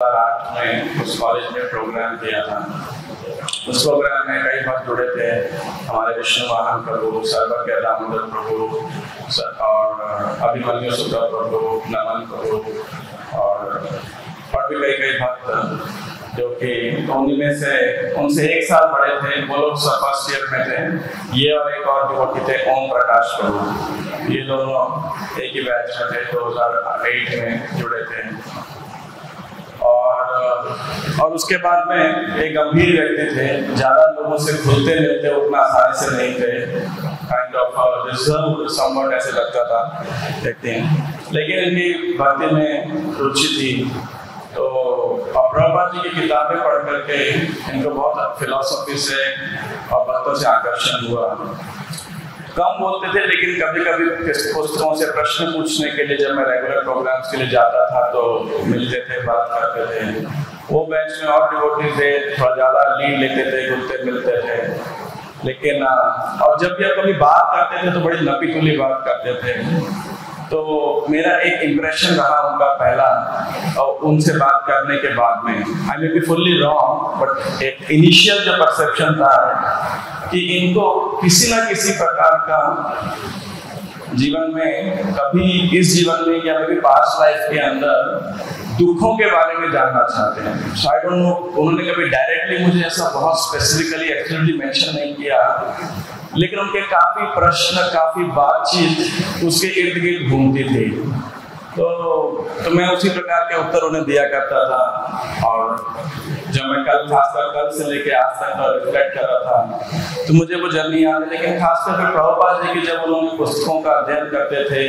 2008 में उस कॉलेज में प्रोग्राम किया था। उस प्रोग्राम में कई भक्त जुड़े थे, हमारे विष्णु वाहन प्रभु, सर्वज्ञ दामोदर प्रभु और अभिमन्यु सुधा प्रभु, नमन प्रभु और भी कई भक्त जो कि उनमें से उनसे एक साल बड़े थे। वो लोग फर्स्ट ईयर में थे। ये और एक और डिवोटी थे, ओम प्रकाश प्रभु। ये दोनों एक ही बैच में थे, 2008 में जुड़े थे। और उसके बाद में एक गंभीर व्यक्ति थे, ज्यादा लोगों से खुलते मिलते उतना आसानी से नहीं थे, काइंड ऑफ रिजर्व समवट ऐसे लगता था देखते हैं, लेकिन इनकी भक्ति में रुचि थी। तो प्रभुपाद जी की किताबें पढ़ करके इनको बहुत फिलॉसफी से और भक्तों से आकर्षण हुआ। कम बोलते थे, लेकिन कभी कभी पुस्तकों से प्रश्न पूछने के लिए जब मैं रेगुलर प्रोग्राम्स के लिए जाता था तो मिलते थे, बात करते थे। वो बैच में और डिवोटी थे, थोड़ा ज्यादा लीड लेते थे, घुलते मिलते थे। लेकिन और जब भी कभी बात करते थे तो बड़ी नपी-तुली बात करते थे। तो मेरा एक इम्प्रेशन रहा उनका पहला, और उनसे बात करने के बाद में, I may be fully wrong, but एक इनिशियल जो परसेप्शन था कि इनको किसी ना किसी प्रकार का जीवन में, कभी इस जीवन में या कभी पास्ट लाइफ के अंदर दुखों के बारे में जानना चाहते हैं। सो आई डोंट नो, उन्होंने कभी डायरेक्टली मुझे ऐसा बहुत स्पेसिफिकली एक्चुअली मेंशन नहीं किया, लेकिन उनके काफी प्रश्न, काफी बातचीत उसके इर्द गिर्द घूमती थी। तो मैं उसी प्रकार के उत्तर उन्हें दिया करता था। और जब मैं खासकर कल से लेके आज तक रिफ्लेक्ट कर रहा था तो मुझे वो जर्नी याद है। लेकिन खासकर फिर प्रभुपाद जी की जब उन्होंने पुस्तकों का अध्ययन करते थे,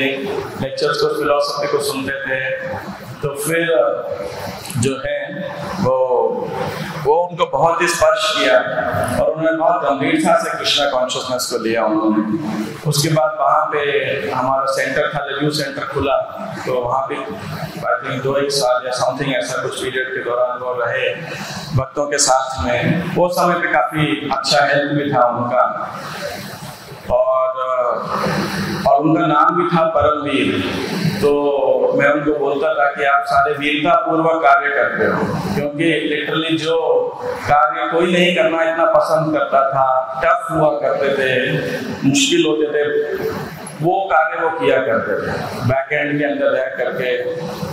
लेक्चर्स को, फिलोसफी को सुनते थे, तो फिर जो है वो उनको बहुत ही स्पर्श किया और उन्होंने बहुत गंभीरता से कृष्णा कॉन्शियसनेस को लिया उन्होंने। उसके बाद वहाँ पे हमारा सेंटर था, न्यू सेंटर खुला, तो वहाँ पे आई थिंक 2-1 साल या समथिंग ऐसा कुछ पीरियड के दौरान वो रहे भक्तों के साथ में। वो समय पे काफी अच्छा हेल्प भी था उनका, और उनका नाम भी था परमवीर। तो मैं उनको बोलता था कि आप सारे वीरता पूर्वक कार्य करते हो, क्योंकि लिटरली जो कार्य कोई नहीं करना इतना पसंद करता था, टफ हुआ करते थे, मुश्किल होते थे, वो कार्य वो किया करते थे। बैक एंड के अंदर रह करके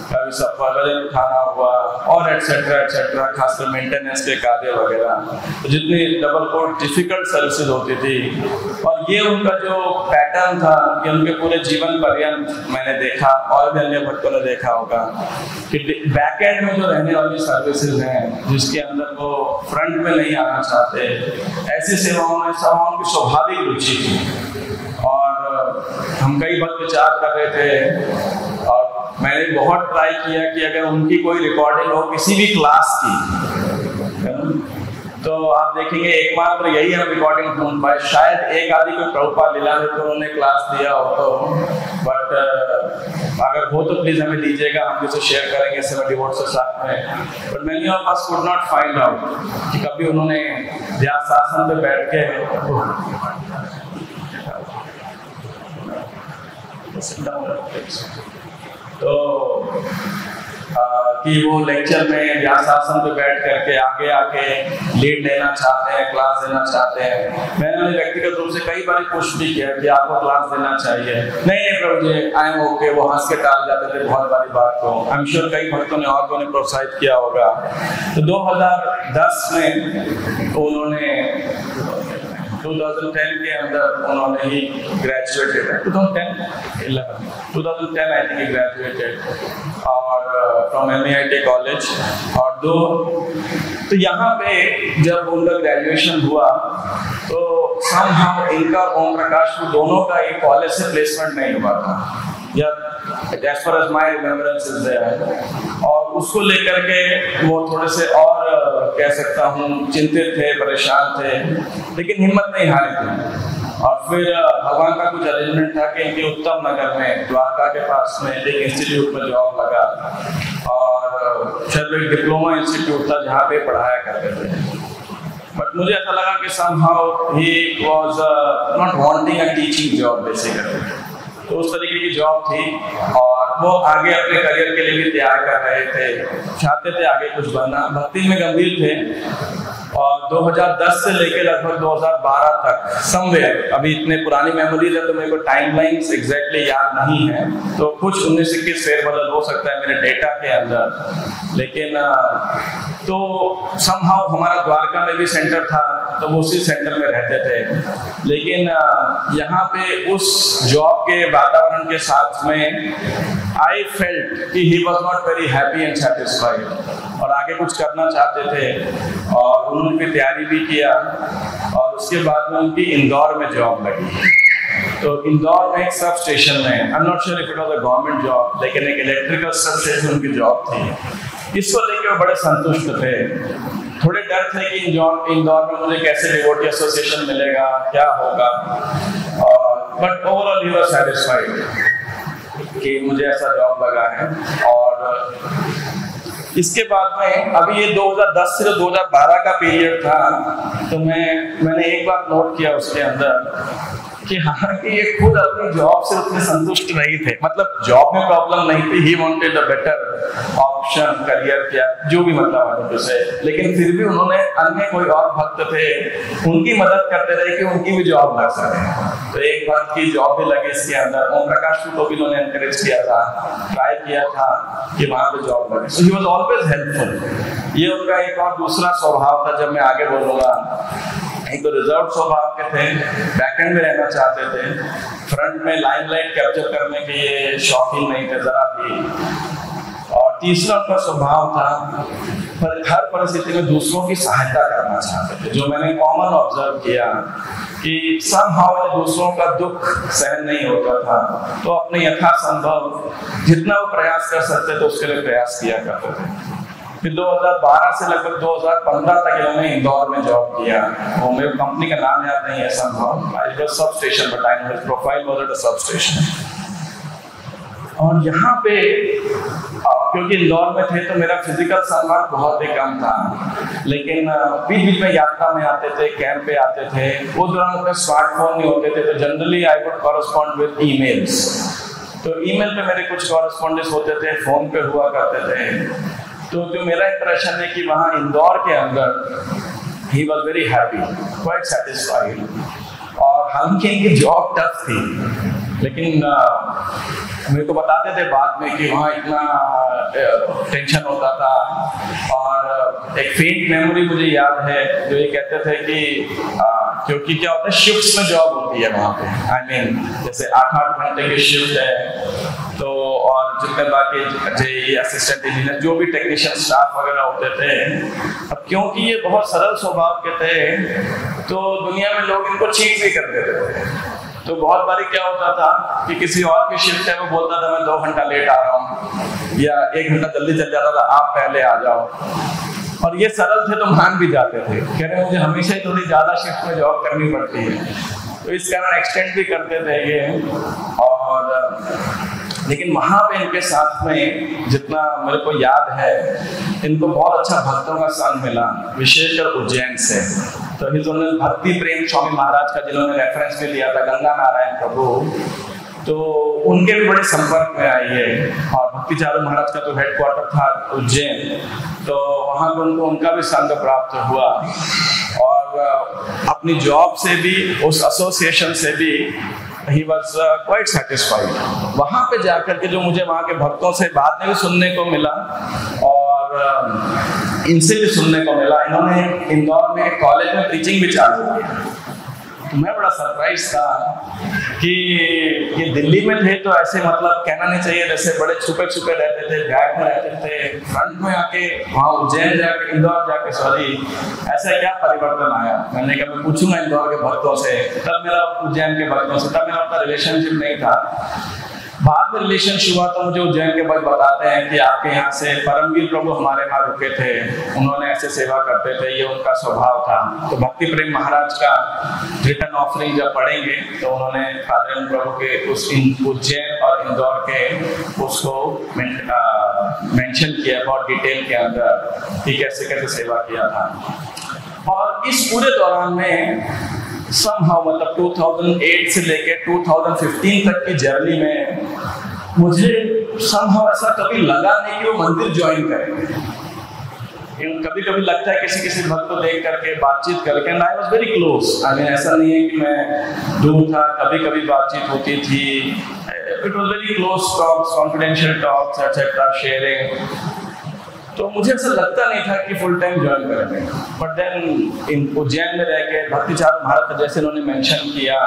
कभी सफर वजन उठाना हुआ और एटसेट्रा एटसेट्रा, खासकर मेंटेनेंस के कार्य वगैरह, तो जितनी डबल कोट डिफिकल्ट सर्विसेज होती थी। और ये उनका जो पैटर्न था कि उनके पूरे जीवन पर्यंत मैंने देखा, और भी अन्य भक्तों ने देखा होगा कि बैक एंड में जो रहने वाली सर्विसेज हैं, जिसके अंदर वो फ्रंट में नहीं आना चाहते, ऐसी सेवाओं में की स्वाभाविक रुचि थी। और हम कई बार विचार कर रहे थे, और मैंने बहुत ट्राई किया कि अगर उनकी कोई रिकॉर्डिंग हो किसी भी क्लास की, तो आप देखेंगे एकमात्र यही हम रिकॉर्डिंग ढूंढ पाए। शायद एक आदि को प्रभुपाद लीला में तो उन्होंने क्लास दिया हो तो, बट अगर हो तो प्लीज हमें दीजिएगा, हम इसे शेयर करेंगे सेवा डिवोट्स के साथ में। But many of us could not find out कि कभी उन्होंने ध्यान आसन पे बैठ के तो कि वो लेक्चर में व्यासासन पे बैठ करके आगे आके लीड लेना चाहते हैं, क्लास देना चाहते हैं। मैंने उन्हें व्यक्तिगत रूप से कई बार पुश भी किया कि आपको क्लास देना चाहिए। नहीं प्रभु जी, आई एम ओके, वो हंस के टाल जाते थे बहुत बारी बात को। आई एम श्योर कई भक्तों ने और उन्हें प्रोत्साहित किया होगा। तो 2010 में उन्होंने 2010 के अंदर उन्होंने ही ग्रेजुएटेड है, 2010 आई थिंक ग्रेजुएटेड, और फ्रॉम MIT कॉलेज। और तो यहाँ पे जब उनका ग्रेजुएशन हुआ तो somehow इनका ओम प्रकाश दोनों का एक कॉलेज से प्लेसमेंट नहीं हुआ था, या as far as my remembrance is there। और उसको लेकर के वो थोड़े से और कह सकता हूँ चिंतित थे, परेशान थे, लेकिन हिम्मत नहीं हारी थी। और फिर भगवान का कुछ अरेंजमेंट था कि इनके उत्तम नगर में, द्वारका के पास में एक इंस्टीट्यूट में जॉब लगा, और शायद एक डिप्लोमा इंस्टीट्यूट था जहाँ पे पढ़ाया करते थे। बट मुझे ऐसा लगा कि somehow he was not wanting a teaching job basically। तो उस तरीके की जॉब थी, और वो आगे अपने करियर के लिए भी तैयार कर रहे थे, चाहते थे आगे कुछ बनना, भक्ति में गंभीर थे। और 2010 से लेकर लगभग 2012 तक समवेयर, अभी इतने पुरानी मेमोरीज है तो मेरे को टाइमलाइंस एग्जैक्टली याद नहीं है, तो कुछ 19-21 फेरबदल हो सकता है मेरे डेटा के अंदर, लेकिन तो समहाउ हमारा द्वारका में भी सेंटर था तो वो उसी सेंटर में रहते थे। लेकिन यहाँ पे उस जॉब के वातावरण के साथ में आई फेल्ट कि he was not very happy and satisfied और आगे कुछ करना चाहते थे और उन्होंने तैयारी भी किया। और उसके बाद में उनकी इंदौर में जॉब लगी। तो इंदौर में एक सब स्टेशन में, I am not sure if it was a government job, लेकिन एक इलेक्ट्रिकल सब स्टेशन उनकी जॉब थी। इसको लेकर वो बड़े संतुष्ट थे। थोड़े डर थे कि इंदौर में मुझे कैसे डिवोटी एसोसिएशन मिलेगा, क्या होगा, but overall he was satisfied कि मुझे ऐसा जॉब लगा है। और इसके बाद में अभी ये 2010 से 2012 का पीरियड था, तो मैंने एक बार नोट किया उसके अंदर कि हालांकि ये खुद अपनी जॉब से उतने संतुष्ट नहीं थे, मतलब जॉब में प्रॉब्लम नहीं थी, he wanted a better option career क्या जो भी मतलब उसे, लेकिन फिर भी उन्होंने अन्य कोई और भक्त थे उनकी मदद करते रहे कि उनकी भी जॉब लग सके। तो एक भक्त की जॉब भी लगी इसके अंदर, ओम प्रकाश को भी उन्होंने एनकरेज किया था, ट्राई किया था कि वहां पे जॉब लगे। सो ही वाज ऑलवेज हेल्पफुल। ये उनका एक और दूसरा स्वभाव था, जब मैं आगे बोलूंगा। एक तो रिजर्व स्वभाव के थे, बैकएंड में रहना चाहते थे, फ्रंट में लाइमलाइट कैप्चर करने के ये शौकीन नहीं थे जरा भी। और तीसरा उनका स्वभाव था पर हर परिस्थिति में दूसरों की सहायता करना चाहते थे, जो मैंने कॉमन ऑब्जर्व किया कि समहाउ दूसरों का दुख सहन नहीं होता था, तो अपने यथासंभव जितना वो प्रयास कर सकते थे उसके लिए प्रयास किया करते थे। फिर 2012 से लगभग 2015 तक इन्होंने इंदौर में जॉब किया। वो मेरे कंपनी का नाम याद नहीं है, संभव सब स्टेशन बताया, profile was at a sub station. और यहाँ पे क्योंकि इंदौर में थे तो मेरा फिजिकल संपर्क बहुत ही कम था, लेकिन बीच बीच में यात्रा में आते थे, कैंप पे आते थे। वो दौरान अपने स्मार्टफोन नहीं होते थे, तो generally I would correspond with emails. तो ईमेल पे मेरे कुछ कॉरेस्पॉन्डेंस होते थे, फोन पे हुआ करते थे। तो जो मेरा इंप्रेशन है कि वहाँ इंदौर के अंदर he was very happy, quite satisfied. और हालांकि इनकी जॉब टफ थी, लेकिन मेरे को बताते थे बाद में कि वहाँ इतना टेंशन होता था। और एक फेंट मेमोरी मुझे याद है जो ये कहते थे कि क्योंकि क्या होता है, शिफ्ट्स में जॉब होती है वहाँ पे, आई मीन जैसे 8-8 घंटे की शिफ्ट है, तो और जितने बाकी जेई असिस्टेंट इंजीनियर जो भी टेक्नीशियन स्टाफ वगैरह होते थे, अब क्योंकि ये बहुत सरल स्वभाव के थे तो दुनिया में लोग इनको चीट भी कर देते थे। तो बहुत बारी क्या होता था कि किसी और की शिफ्ट है, वो बोलता था मैं 2 घंटा लेट आ रहा हूँ या 1 घंटा जल्दी चल जाता था, आप पहले आ जाओ। और ये सरल थे तो मान भी जाते थे, कह रहे मुझे हमेशा ही थोड़ी ज्यादा शिफ्ट में जॉब करनी पड़ती है, तो इस कारण एक्सटेंड भी करते थे ये। और लेकिन वहां पे इनके साथ में जितना मेरे को याद है, इनको बहुत अच्छा भक्तों का संग मिला, विशेषकर उज्जैन से। तो इन्होंने भक्ति प्रेम स्वामी महाराज का जिन्होंने रेफरेंस भी लिया था, गंगा नारायण प्रभु, तो उनके भी बड़े संपर्क में आई है। और भक्ति चारू महाराज का तो हेडक्वार्टर था उज्जैन, तो वहां पर उनका भी संग प्राप्त हुआ। और अपनी जॉब से भी, उस एसोसिएशन से भी he was quite satisfied। वहाँ पे जाकर के जो मुझे वहाँ के भक्तों से बाद में भी सुनने को मिला और इनसे भी सुनने को मिला, इन्होंने इंदौर में कॉलेज में टीचिंग भी चालू किया। तो मैं बड़ा सरप्राइज था कि ये दिल्ली में थे तो ऐसे मतलब कहना नहीं चाहिए, जैसे बड़े छुपे छुपे रहते थे, बैक में रहते थे, फ्रंट में आके वहाँ उज्जैन जाके, इंदौर जाके, सॉरी, ऐसा क्या परिवर्तन आया। मैंने कहा मैं पूछूंगा इंदौर के भक्तों से, तब मेरा उज्जैन के भक्तों से, तब मेरा अपना रिलेशनशिप नहीं था। बाद में रिलेशन हुआ तो मुझे उज्जैन के भक्त बताते हैं कि आपके यहाँ से परमवीर प्रभु हमारे यहाँ रुके थे, उन्होंने ऐसे सेवा करते थे, ये उनका स्वभाव था। तो भक्ति प्रेम महाराज का रिटर्न ऑफरिंग जब पढ़ेंगे तो उन्होंने फादर प्रभु के उस उज्जैन और इंदौर के उसको मेंशन किया बहुत डिटेल के अंदर कि कैसे कैसे सेवा किया था। और इस पूरे दौरान में somehow मतलब 2008 से लेके 2015 तक की जर्नी में मुझे somehow ऐसा कभी लगा नहीं कि वो मंदिर ज्वाइन करेंगे। कभी कभी लगता है किसी किसी भक्त को देख करके बातचीत करके, and I was very close. I mean ऐसा नहीं है कि मैं दूर था, कभी कभी बातचीत होती थी। It was very close talks, confidential talks etcetera, sharing. तो मुझे ऐसा लगता नहीं था कि फुल टाइम ज्वाइन करेंगे। बट देन इन उज्जैन में रह के भक्ति चारू महाराज जैसे उन्होंने मेंशन किया,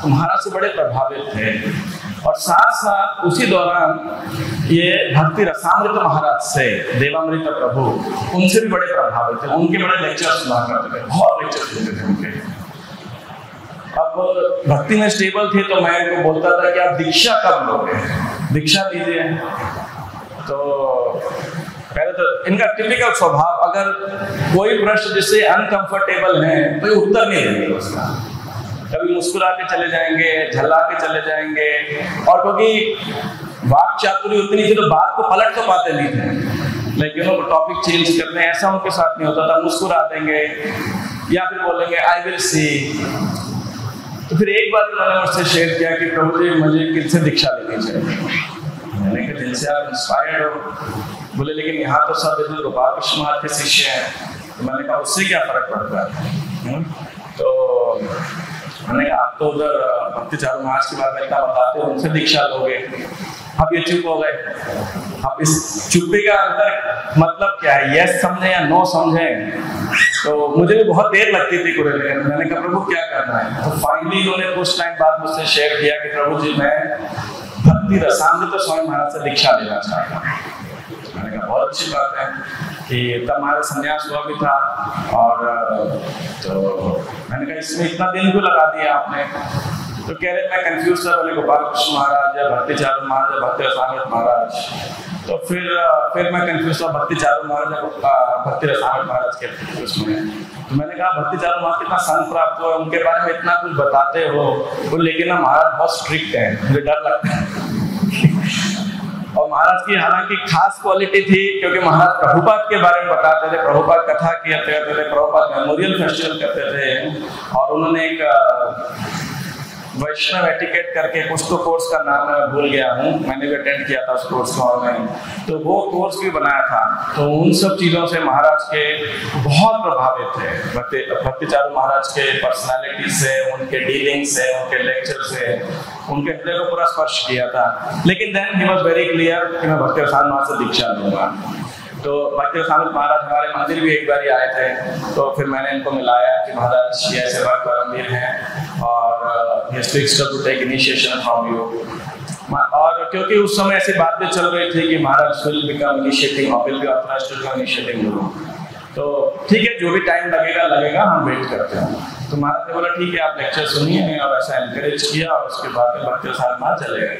तो महाराज से बड़े प्रभावित थे। और साथ साथ उसी दौरान ये भक्ति रसामृत महाराज से, देवामृत प्रभु, उनसे भी बड़े प्रभावित थे। उनके बड़े लेक्चर सुना करते थे, बहुत लेक्चर सुनते थे उनके। अब भक्ति में स्टेबल थे तो मैं इनको बोलता था कि आप दीक्षा कब लोगे, दीक्षा लीजिए। तो पहले तो इनका टिपिकल स्वभाव, अगर कोई प्रश्न जिससे अनकंफर्टेबल है तो ये उत्तर नहीं देंगे उसका। कभी मुस्कुरा के चले जाएंगे, झल्ला के चले जाएंगे, और क्योंकि वाक चातुर्य उतनी थी तो बात को पलट तो पाते नहीं थे, लेकिन वो टॉपिक चेंज करते हैं, ऐसा उनके साथ नहीं होता था। मुस्कुरा देंगे या फिर बोलेंगे आई विल सी। तो फिर एक बार उन्होंने मुझसे शेयर किया कि प्रभु जी मुझे किससे दीक्षा लेनी चाहिए। मैंने कहा जिनसे आप इंस्पायर्ड हो। बोले लेकिन यहाँ तो सब इधर गोपाल कृष्ण महाराज के शिष्य हैं। तो मैंने कहा उससे क्या फर्क पड़ता है। तो मैंने कहा आप तो उधर भक्ति चारू महाराज के बारे में इतना बताते हो, उनसे दीक्षा लोगे। अब ये चुप हो गए। अब इस चुप्पी का अंतर मतलब क्या है, यस समझे या नो समझे। तो मुझे भी बहुत देर लगती थी कुरे लेने। मैंने कहा प्रभु क्या करना है। तो फाइनली उन्होंने कुछ टाइम बाद मुझसे शेयर किया कि प्रभु जी मैं भक्ति रसामृत स्वामी महाराज से दीक्षा लेना चाहता हूँ। मैंने कहा बहुत अच्छी बात है कि तब हमारा संन्यास हुआ भी था। और तो मैंने कहा इसमें इतना दिन क्यों लगा दिया आपने। तो कह रहे मैं कंफ्यूज था, बोले गोपाल कृष्ण महाराज या भक्ति चारू महाराज या भक्ति रसामृत महाराज। तो फिर मैं कंफ्यूज था भक्ति चारू महाराज या भक्ति रसामृत महाराज के उसमें। तो मैंने कहा भक्ति चारू महाराज कितना संत प्राप्त हुआ, उनके बारे में इतना कुछ बताते हो, लेकिन ना महाराज बहुत स्ट्रिक्ट है, मुझे डर लगता है। और महाराज की हालांकि खास क्वालिटी थी, क्योंकि महाराज प्रभुपाद के बारे में बताते थे, प्रभुपाद कथा करते थे, प्रभुपाद मेमोरियल फेस्टिवल करते थे। और उन्होंने एक वैष्णव एटिकेट करके कुछ तो कोर्स का नाम मैं भूल गया हूँ, मैंने भी अटेंड किया था उस कोर्स को ऑनलाइन। तो वो कोर्स भी बनाया था। तो उन सब चीज़ों से महाराज के बहुत प्रभावित थे। भक्ति चारू महाराज के पर्सनालिटी से, उनके डीलिंग से, उनके लेक्चर से, उनके हृदय को पूरा स्पर्श किया था। लेकिन then he was very clear कि मैं भक्ति रसामृत महाराज से दीक्षा लूंगा। तो भक्ति रसामृत महाराज हमारे मंदिर भी एक बार ही आए थे। तो फिर मैंने इनको मिलाया कि महाराज ये ऐसे भक्त मंदिर हैं और he speaks to take initiation from you। और क्योंकि उस समय ऐसी बातें चल रही थी कि महाराज will become initiating or will be authorized to become initiating guru। तो ठीक है, जो भी टाइम लगेगा हम वेट करते हैं। तो महाराज ने बोला ठीक है आप लेक्चर सुनिए, और ऐसा एनकरेज किया। और उसके बाद में भक्ति रसामृत महाराज चले गए।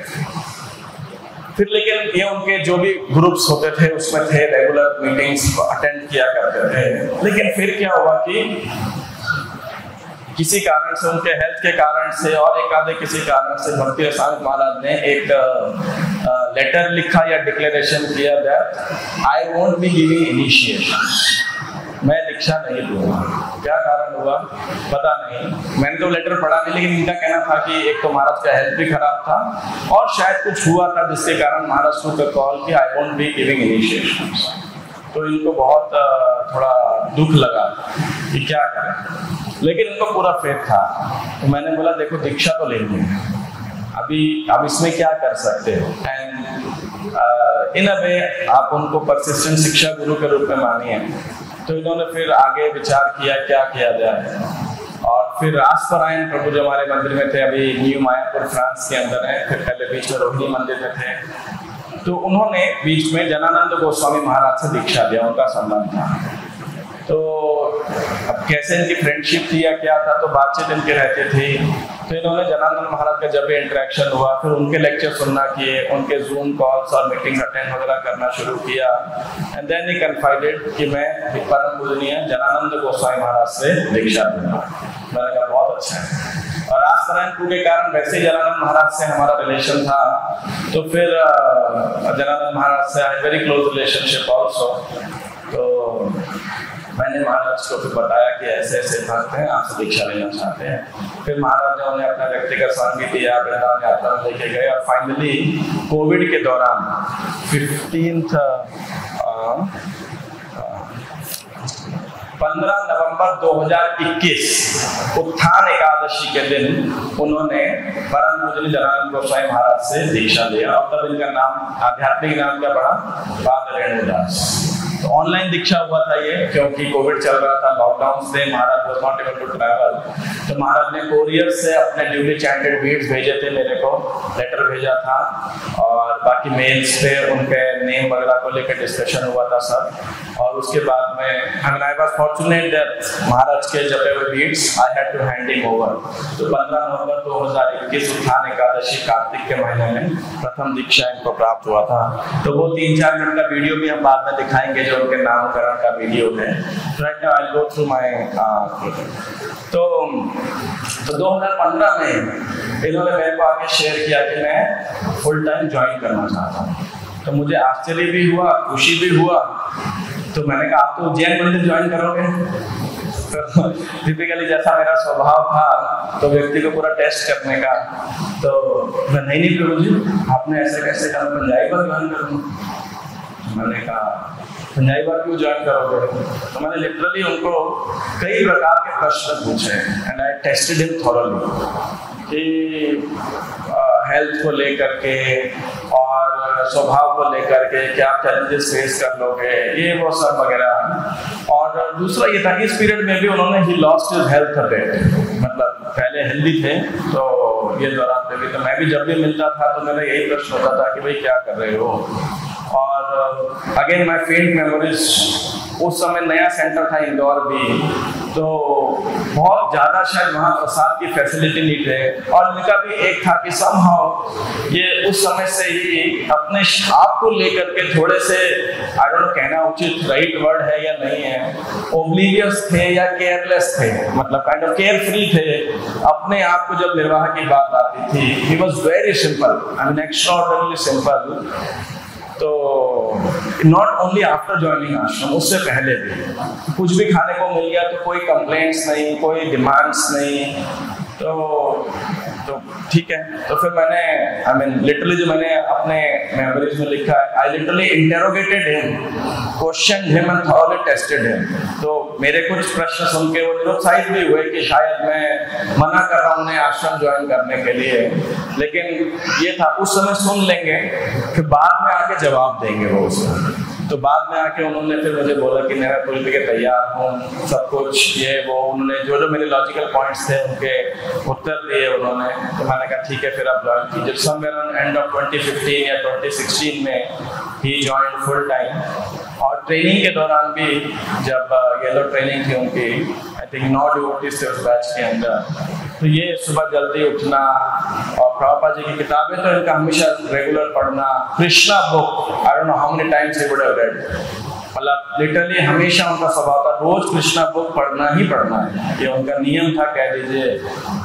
फिर लेकिन ये उनके जो भी ग्रुप्स होते थे उसमें थे, रेगुलर मीटिंग्स अटेंड किया करते थे। लेकिन फिर क्या हुआ कि किसी कारण से, उनके हेल्थ के कारण से और एक आधे किसी कारण से भक्ति रसामृत महाराज ने एक लेटर लिखा या डिक्लेरेशन किया that I won't be giving initiation, मैं दीक्षा नहीं दूंगा। क्या कारण हुआ पता नहीं, मैंने तो लेटर पढ़ा नहीं, लेकिन इनका कहना था कि एक तो महाराज का हेल्थ भी खराब था और शायद कुछ हुआ था जिसके कारण महाराज को कॉल किया I won't be giving initiation. तो इनको बहुत थोड़ा दुख लगा कि क्या करें, लेकिन इनको पूरा फेथ था। तो मैंने बोला देखो दीक्षा तो लेनी है अभी, अब इसमें क्या कर सकते हो। एंड इन अ वे आप उनको परसिस्टेंट शिक्षा गुरु के रूप में मानिए। तो इन्होंने फिर आगे विचार किया क्या किया जाए। और फिर रासपरायण प्रभु जो हमारे मंदिर में थे, अभी न्यू मायापुर फ्रांस के अंदर है, फिर पहले बीच में रोहिणी मंदिर में थे। तो उन्होंने बीच में जनानंद गोस्वामी महाराज से दीक्षा दिया, उनका संबंध था। तो अब कैसे इनकी फ्रेंडशिप थी या क्या था, तो बातचीत इनके रहती थी। तो इन्होंने जनानंद महाराज का जब भी इंटरेक्शन हुआ, फिर उनके लेक्चर सुनना किए, उनके जूम कॉल्स और मीटिंग्स अटेंड वगैरह करना शुरू किया। एंड देन ही कन्फाइडेड कि मैं परम पूजनीय जनानंद गोस्वामी महाराज से दीक्षा दूंगा। मैंने कहा बहुत अच्छा है। और रासपरायण के कारण वैसे ही जनानंद महाराज से हमारा रिलेशन था। तो फिर जनानंद महाराज से I very close relationship also. तो मैंने महाराज को फिर बताया कि ऐसे ऐसे भक्त हैं, आपसे दीक्षा लेना चाहते हैं। फिर महाराज ने उन्हें अपना व्यक्तिगत संग दिया, वृंदावन यात्रा में लेके गए और फाइनली कोविड के दौरान 15 नवंबर 2021 उत्थान एकादशी के दिन उन्होंने परम पूजनीय जनार्दन गोस्वामी महाराज से दीक्षा लिया और तब इनका नाम, आध्यात्मिक नाम क्या पड़ा, पाद रेणुदास। तो ऑनलाइन दीक्षा हुआ था ये, क्योंकि कोविड चल रहा था, लॉकडाउन से Maharaj was not able to travel. तो महाराज ने कोरियर से अपने ड्यूली चैंटेड बीड्स भेजे थे मेरे को, लेटर भेजा था और बाकी मेल्स पे उनके नेम वगैरह को लेकर डिस्कशन हुआ था सब। और उसके बाद में आई वाज फॉर्चुनेट दैट महाराज के जपे हुए beads I had to hand him over. तो 15 नवंबर 2021 उत्थान एकादशी कार्तिक के महीने में प्रथम दीक्षा इनको प्राप्त हुआ था। तो वो 3-4 मिनट का वीडियो भी हम बाद में दिखाएंगे जो उनके नामकरण का वीडियो है। Right now I will go through my तो 2015 में इन्होंने मेरे को आके शेयर किया कि मैं फुल टाइम ज्वाइन करना चाहता हूँ। तो मुझे आश्चर्य भी हुआ, खुशी भी हुआ। तो मैंने कहा आप तो उज्जैन मंदिर ज्वाइन करोगे? तो टिपिकली जैसा मेरा स्वभाव था तो व्यक्ति को पूरा टेस्ट करने का, तो मैं नहीं प्रभु जी आपने ऐसे कैसे कहा, पंजाबी पर ज्वाइन करूँगा। मैंने कहा पंजाबी बार क्यों ज्वाइन करोगे? तो मैंने लिटरली उनको कई प्रकार के प्रश्न पूछे and I tasted him thoroughly कि हेल्थ को लेकर के और स्वभाव को लेकर के क्या चैलेंजेस फेस कर लोगे, ये वो सब वगैरह। और दूसरा ये था कि इस पीरियड में भी उन्होंने he lost his health a bit, मतलब पहले हेल्दी थे तो ये दौरान पे भी। तो मैं भी जब भी मिलता था तो मेरा यही प्रश्न होता था कि भाई क्या कर रहे हो। और अगेन माय फेंट मेमोरीज, उस समय नया सेंटर था इंदौर भी, तो बहुत ज़्यादा शायद वहाँ प्रसाद की फैसिलिटी नहीं थे। और इनका भी एक था कि समहाउ ये उस समय से ही अपने आप को लेकर के थोड़े से, आई डोंट नो कहना उचित राइट वर्ड है या नहीं है, ओब्लिवियस थे या केयरलेस थे, मतलब काइंड ऑफ केयर फ्री थे। अपने आप को जब निर्वाह की बात आती थी, he was very simple, I mean extraordinary simple. तो नॉट ओनली आफ्टर ज्वाइनिंग आश्रम, उससे पहले भी कुछ भी खाने को मिल गया तो कोई कंप्लेंट्स नहीं, कोई डिमांड्स नहीं, तो ठीक है। तो फिर मैंने आई मीन लिटरली जो मैंने अपने मेमोरीज में लिखा है, I literally interrogated him, question him and thoroughly tested him. तो मेरे कुछ प्रश्न सुन के वो निरुत्साहित भी हुए कि शायद मैं मना कर रहा हूँ उन्हें आश्रम ज्वाइन करने के लिए, लेकिन ये था उस समय सुन लेंगे फिर बाद में आके जवाब देंगे वो उसको। तो बाद में आके उन्होंने फिर मुझे बोला कि मैं पूरी तरीके तैयार हूँ, सब कुछ ये वो, उन्होंने जो जो मेरे लॉजिकल पॉइंट्स थे उनके उत्तर दिए उन्होंने। तो मैंने कहा ठीक है फिर आप ज्वाइन कीजिए। समवेयर ऑन एंड ऑफ 2015 या 2016 में ही ज्वाइन फुल टाइम। और ट्रेनिंग के दौरान भी जब येलो ट्रेनिंग थी उनकी, आई थिंक 9 डिवोटीज थे उस बैच के अंदर, तो ये सुबह जल्दी उठना और प्रभुपाद जी की किताबें तो इनका हमेशा रेगुलर पढ़ना। Krishna book, I don't know how many times he would have read, मतलब लिटरली हमेशा उनका स्वभाव था रोज कृष्णा बुक पढ़ना ही पढ़ना है, ये उनका नियम था कह लीजिए।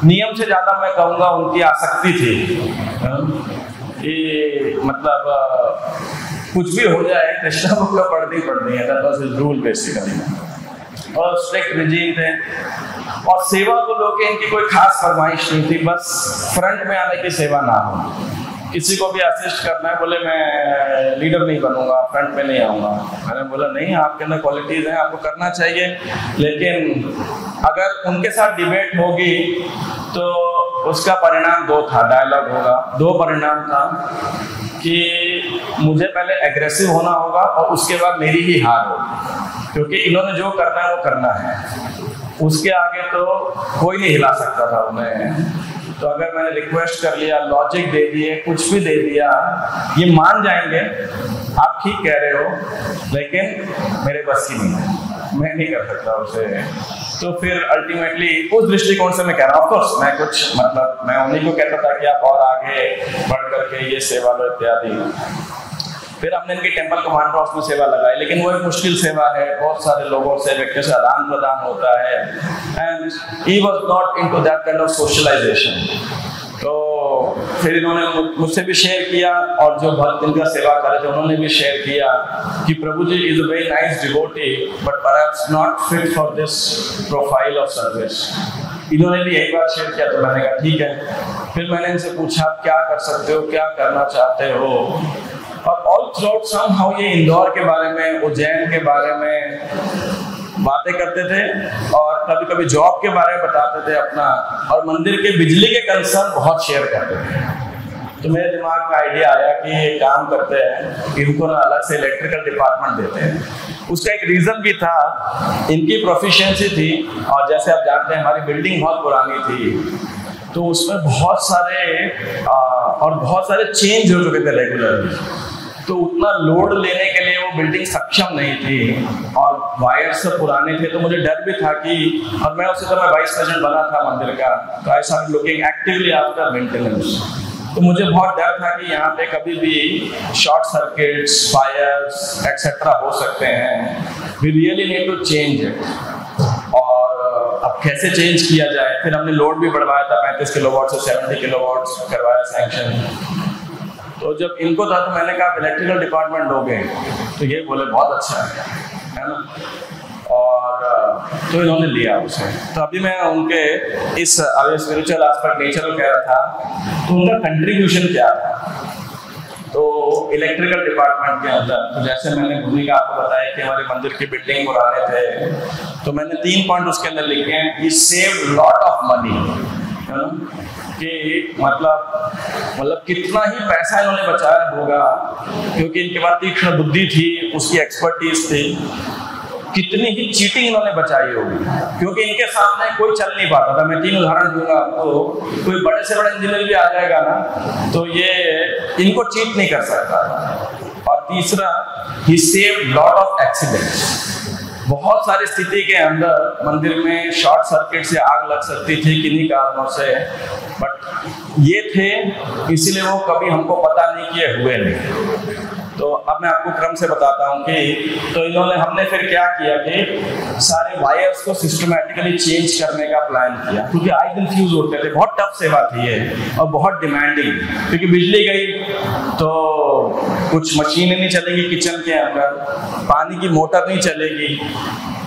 नियम से ज्यादा मैं कहूँगा उनकी आसक्ति थी कि मतलब कुछ भी हो जाए कृष्णा बुक तो पढ़नी है, that was his rule basically. और स्ट्रिक्ट रिजीम थे और सेवा को लेके इनकी कोई खास फरमाइश नहीं थी, बस फ्रंट में आने की सेवा ना हो। किसी को भी असिस्ट करना है, बोले मैं लीडर नहीं बनूंगा, फ्रंट में नहीं आऊंगा। मैंने बोला नहीं, आपके अंदर क्वालिटीज हैं, आपको करना चाहिए, लेकिन अगर उनके साथ डिबेट होगी तो उसका परिणाम 2 था, डायलॉग होगा। 2 परिणाम था कि मुझे पहले एग्रेसिव होना होगा और उसके बाद मेरी ही हार होगी, क्योंकि इन्होंने जो करना है वो करना है, उसके आगे तो कोई नहीं हिला सकता था उन्हें। तो अगर मैंने रिक्वेस्ट कर लिया, लॉजिक दे दिए, कुछ भी दे दिया, ये मान जाएंगे आप ठीक कह रहे हो, लेकिन मेरे बस की नहीं है, मैं नहीं कर सकता उसे। तो फिर अल्टीमेटली उस दृष्टिकोण से मैं कह रहा हूँ, ऑफकोर्स मैं कुछ मतलब मैं उन्हीं को कहता था कि आप और आगे बढ़ करके ये सेवा लो इत्यादि। फिर हमने इनकी टेम्पल कमांड हाउस में सेवा लगाई, लेकिन वो एक मुश्किल सेवा है, बहुत सारे लोगों से व्यक्तियों से आदान प्रदान होता है, and he was not into that kind of socialization. तो फिर इन्होंने मुझसे भी शेयर किया और जो भक्त इनका सेवा कर रहे थे उन्होंने भी शेयर किया कि Prabhu ji is a very nice devotee but perhaps not fit for this profile of service. इन्होंने भी एक बार शेयर किया तो मैंने कहा ठीक है। फिर मैंने इनसे पूछा आप क्या कर सकते हो, क्या करना चाहते हो, और ऑल थ्रूआउट समहाउ ये इंदौर के बारे में, उज्जैन के बारे में बातें करते थे और कभी कभी जॉब के बारे में बताते थे अपना, और मंदिर के बिजली के कंसर्न बहुत शेयर करते थे। तो मेरे दिमाग में आइडिया आया कि ये काम करते हैं, इनको ना अलग से इलेक्ट्रिकल डिपार्टमेंट देते हैं। उसका एक रीजन भी था, इनकी प्रोफिशिएंसी थी और जैसे आप जानते हैं हमारी बिल्डिंग बहुत पुरानी थी तो उसमें बहुत सारे चेंज हो चुके थे रेगुलरली, तो उतना लोड लेने के लिए वो बिल्डिंग सक्षम नहीं थी और वायर्स सब पुराने थे। तो मुझे डर भी था कि, और मैं उसी समय वाइस प्रेसिडेंट बना था मंदिर का, तो I started looking actively after maintenance. तो मुझे बहुत डर था कि यहाँ पे कभी भी शॉर्ट सर्किट्स, फायर्स एक्सेट्रा हो सकते हैं। We really need to change it. और अब कैसे चेंज किया जाए, फिर हमने लोड भी बढ़वाया था 35 किलोवाट से 70 किलोवाट करवाया सैंक्शन। तो जब इनको था तो मैंने कहा इलेक्ट्रिकल डिपार्टमेंट लोगे, तो ये बोले बहुत अच्छा है ना, और तो इन्होंने लिया उसे। तो अभी मैं उनके इस स्पिरिचुअल एस्पेक्ट नेचुरल कह रहा था, तो उनका कंट्रीब्यूशन क्या था। तो इलेक्ट्रिकल डिपार्टमेंट के अंदर, तो जैसे मैंने भूमिका आपको बताया कि हमारे मंदिर की बिल्डिंग पुराने थे, तो मैंने 3 पॉइंट उसके अंदर लिखे हैं। ही सेव्ड लॉट ऑफ मनी, है ना, कि मतलब कितना ही पैसा इन्होंने बचाया होगा, क्योंकि इनके पास तीक्ष्ण बुद्धि थी, उसकी एक्सपर्टीज थी। कितनी ही चीटिंग इन्होंने बचाई होगी, क्योंकि इनके सामने कोई चल नहीं पाता था। मैं 3 उदाहरण दूंगा आपको। कोई बड़े से बड़ा इंजीनियर भी आ जाएगा ना, तो ये इनको चीट नहीं कर सकता। और तीसरा, ही सेव्ड लॉट ऑफ एक्सीडेंट्स। बहुत सारी स्थिति के अंदर मंदिर में शॉर्ट सर्किट से आग लग सकती थी किन्हीं कारणों से, बट ये थे, इसीलिए वो कभी हमको पता नहीं किए हुए नहीं। तो अब मैं आपको क्रम से बताता हूँ कि तो हमने फिर क्या किया कि सारे वायर्स को सिस्टमैटिकली चेंज करने का प्लान किया, क्योंकि आए दिन फ्यूज होते थे। बहुत टफ सेवा थी ये और बहुत डिमांडिंग, क्योंकि बिजली गई तो कुछ मशीनें नहीं चलेगी किचन के अंदर, पानी की मोटर नहीं चलेगी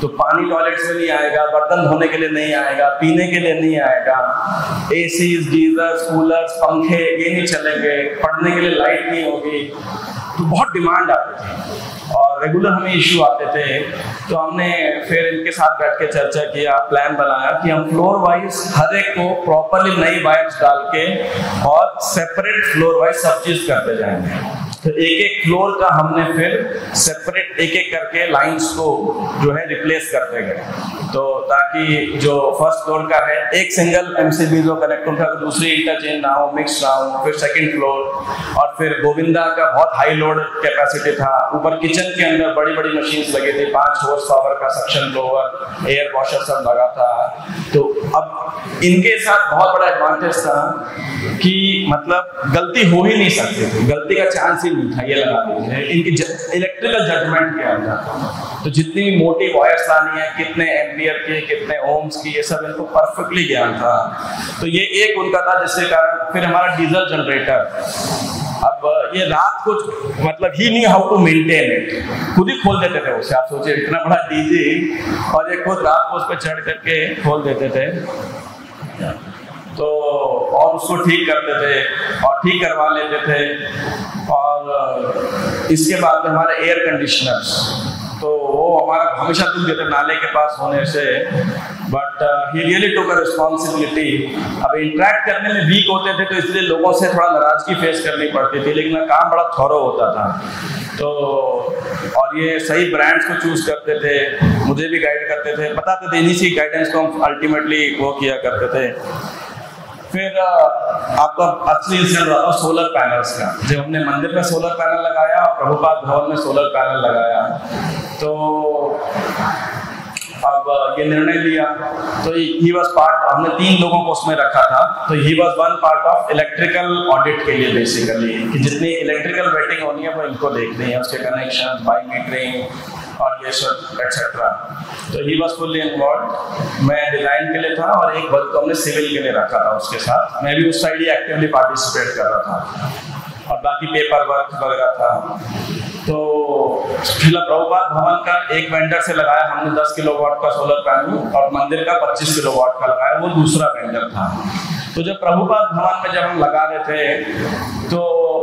तो पानी टॉयलेट से नहीं आएगा, बर्तन धोने के लिए नहीं आएगा, पीने के लिए नहीं आएगा, एसीज, गीजर्स, कूलर्स, पंखे ये नहीं चलेंगे, पढ़ने के लिए लाइट नहीं होगी। तो बहुत डिमांड आती थी और रेगुलर हमें इश्यू आते थे। तो हमने फिर इनके साथ बैठ के चर्चा किया, प्लान बनाया कि हम फ्लोर वाइज हर एक को प्रॉपरली नई वायर्स डाल के और सेपरेट फ्लोर वाइज सब चीज करते जाएंगे। तो एक एक फ्लोर का हमने फिर सेपरेट एक एक करके लाइंस को जो है रिप्लेस करते गए, तो ताकि जो फर्स्ट फ्लोर का है एक सिंगल एमसीबी जो कनेक्ट होता है, दूसरी इंटरचेंज ना हो, मिक्स ना हो। फिर सेकंड फ्लोर, और फिर गोविंदा का बहुत हाई लोड कैपेसिटी था। ऊपर किचन के अंदर बड़ी बड़ी मशीन्स लगे थे, 5 हॉर्स पावर का सक्शन ब्लोअर, एयर वॉशर सब लगा था। तो अब इनके साथ बहुत बड़ा एडवांटेज था कि मतलब गलती हो ही नहीं सकती थी, गलती का चांस ही नहीं था। ये लगा दीजिए इनकी इलेक्ट्रिकल जजमेंट के अंदर, तो जितनी भी मोटी वायर्स लानी है, कितने एम्पियर की, कितने ओम्स की, ये सब इनको परफेक्टली ज्ञान था। तो ये एक उनका था, जिसके कारण फिर हमारा डीजल जनरेटर, अब ये रात को मतलब ही नहीं हाउ टू मेंटेन इट, खुद ही खोल देते थे उसे। आप सोचिए इतना बड़ा डीजे और ये खुद रात को उस पर चढ़ करके खोल देते थे, तो और उसको ठीक करते थे और ठीक करवा लेते थे। और इसके बाद हमारे एयर कंडीशनर्स, तो वो हमारा हमेशा दुख देते नाले के पास होने से, but he really took a responsibility. अब इंटरेक्ट करने में वीक होते थे तो इसलिए लोगों से थोड़ा नाराजगी फेस करनी पड़ती थी, लेकिन काम बड़ा थॉरो होता था। तो और ये सही ब्रांड्स को चूज करते थे, मुझे भी गाइड करते थे, बताते थे, इन्हीं सी गाइडेंस को हम अल्टीमेटली वो किया करते थे। फिर आपका असली इंसिडेंट रहा था सोलर पैनल्स का। जब हमने मंदिर में सोलर पैनल लगाया और प्रभुपाद भवन में सोलर पैनल लगाया, तो अब ये निर्णय लिया, तो ही वाज पार्ट, हमने 3 लोगों को उसमें रखा था, तो he was one part of electrical audit के लिए बेसिकली, कि जितनी इलेक्ट्रिकल रेटिंग होनी है वो इनको देखनी है, उसके कनेक्शन, बाई मीटरिंग, और ये सब एक्सेट्रा। तो ही वॉज फुल्ली इन्वॉल्व। मैं डिजाइन के लिए था और एक वर्क तो हमने सिविल के लिए रखा था उसके साथ। मैं भी उस साइड ही एक्टिवली पार्टिसिपेट कर रहा था और बाकी पेपर वर्क वगैरह था। तो फिलहाल प्रभुपाद भवन का एक वेंडर से लगाया हमने 10 किलोवाट का सोलर पैनल और मंदिर का 25 किलोवाट का लगाया, वो दूसरा वेंडर था। तो जब प्रभुपाद भवन में जब हम लगा रहे थे तो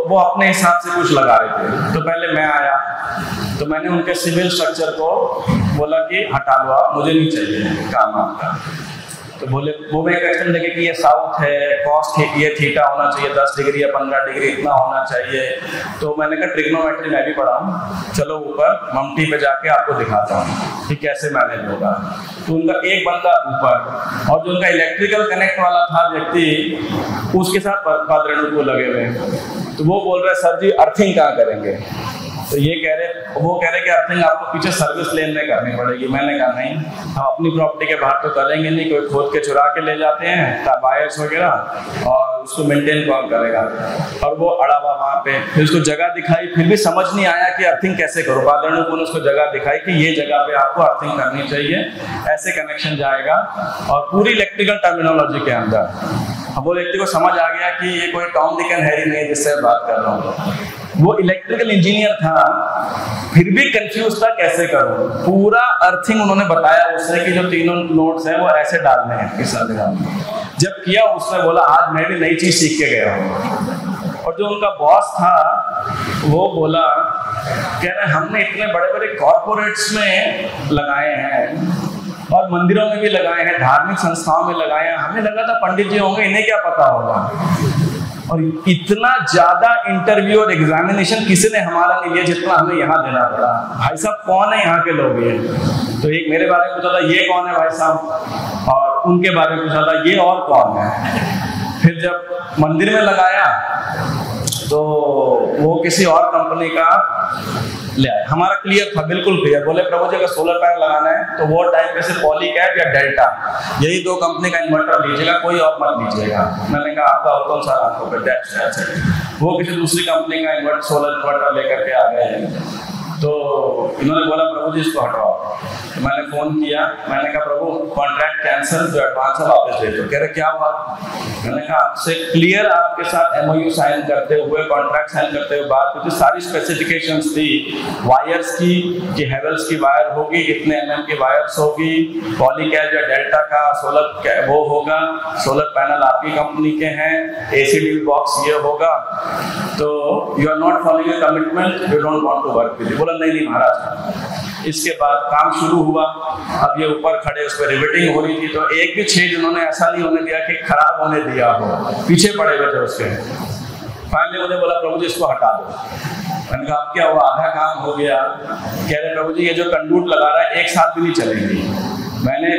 वो अपने हिसाब से कुछ लगा रहे थे। तो पहले मैं आया तो मैंने उनके सिविल स्ट्रक्चर को बोला कि हटा लो आप, मुझे नहीं चाहिए काम आपका। तो बोले वो मैं क्वेश्चन देखे कि ये साउथ है, कॉस्ट ये थीटा होना चाहिए 10 डिग्री या 15 डिग्री इतना होना चाहिए। तो मैंने कहा ट्रिग्नोमेट्री मैं भी पढ़ा हूँ, चलो ऊपर ममटी पे जाके आपको दिखाता हूँ कि कैसे मैनेज होगा। तो उनका एक बंदा ऊपर और जो उनका इलेक्ट्रिकल कनेक्ट वाला था व्यक्ति उसके साथ पादरेणु को लगे हुए। तो वो बोल रहे सर जी अर्थिंग कहाँ करेंगे? तो वो कह रहे कि अर्थिंग आपको पीछे सर्विस लेन में करनी पड़ेगी। मैंने कहा नहीं, हम अपनी प्रॉपर्टी के बाहर तो करेंगे नहीं, कोई खोद के चुरा के ले जाते हैं वायर्स वगैरह और उसको मेंटेन कौन करेगा। और वो अड़ा हुआ वहाँ पे, फिर उसको जगह दिखाई, फिर भी समझ नहीं आया कि अर्थिंग कैसे करो। पादरेणु को उसको जगह दिखाई कि ये जगह पे आपको अर्थिंग करनी चाहिए, ऐसे कनेक्शन जाएगा और पूरी इलेक्ट्रिकल टर्मिनोलॉजी के अंदर। अब वो व्यक्ति को समझ आ गया कि ये कोई टॉम डिक एंड हैरी नहीं जिससे बात कर रहा हूँ। वो इलेक्ट्रिकल इंजीनियर था, फिर भी कंफ्यूज था कैसे करूं। पूरा अर्थिंग उन्होंने बताया उसने कि जो तीनों नोड्स हैं वो ऐसे डालने हैं इस जगह में। जब किया उसने बोला आज मैं भी नई चीज सीख के गया हूँ। और जो उनका बॉस था वो बोला कह रहे हमने इतने बड़े बड़े कॉर्पोरेट्स में लगाए हैं और मंदिरों में भी लगाए हैं, धार्मिक संस्थाओं में लगाए हैं, हमें लगा था पंडित जी होंगे, इन्हें क्या पता होगा। और इतना ज्यादा इंटरव्यू और एग्जामिनेशन किसी ने हमारा नहीं लिया जितना हमें यहाँ देना पड़ा। भाई साहब कौन है यहाँ के लोग? ये तो एक मेरे बारे में पूछा था ये कौन है भाई साहब, और उनके बारे में पूछा था ये और कौन है। फिर जब मंदिर में लगाया तो वो किसी और कंपनी का ले आए। हमारा क्लियर था, बिल्कुल क्लियर। बोले प्रभु जी अगर सोलर पैनल लगाना है तो वो टाइम पे से पॉलीकैब या डेल्टा यही दो कंपनी का इन्वर्टर लीजिएगा, कोई और मत लीजिएगा। मैंने कहा आपका कौन सा आपको पे वो किसी दूसरी कंपनी का सोलर इन्वर्टर लेकर के आ गए हैं। तो इन्होंने बोला प्रभु जी इसको हटाओ। तो मैंने फोन किया, मैंने कहा प्रभु कॉन्ट्रैक्ट कैंसिल, जो एडवांस है वापस दे दो। कह रहे क्या हुआ? मैंने कहा आपसे क्लियर आपके साथ एमओयू साइन करते हुए, कॉन्ट्रैक्ट साइन करते हुए बात की थी, सारी स्पेसिफिकेशंस थी वायर्स की कि हेवेल्स की वायर होगी, इतने एमएम की वायर्स होगी, पॉलीकैब या डेल्टा का सोलर वो होगा, सोलर पैनल आपकी कंपनी के हैं, एसीडी बॉक्स ये होगा। तो you are not following a commitment, you don't want to work with. बोला नहीं महाराज। इसके बाद काम शुरू हुआ। अब ये ऊपर खड़े, उस पर रिवेटिंग हो रही थी, तो एक भी छेद उन्होंने ऐसा नहीं होने दिया कि खराब होने दिया हो, पीछे पड़े हुए थे उसके। फाइनली मुझे बोला प्रभु जी इसको हटा दो। मैंने कहा अब क्या हुआ? आधा काम हो गया। कह रहे प्रभु जी ये जो कंडूट लगा रहा है 1 साल भी नहीं चलेगी। मैंने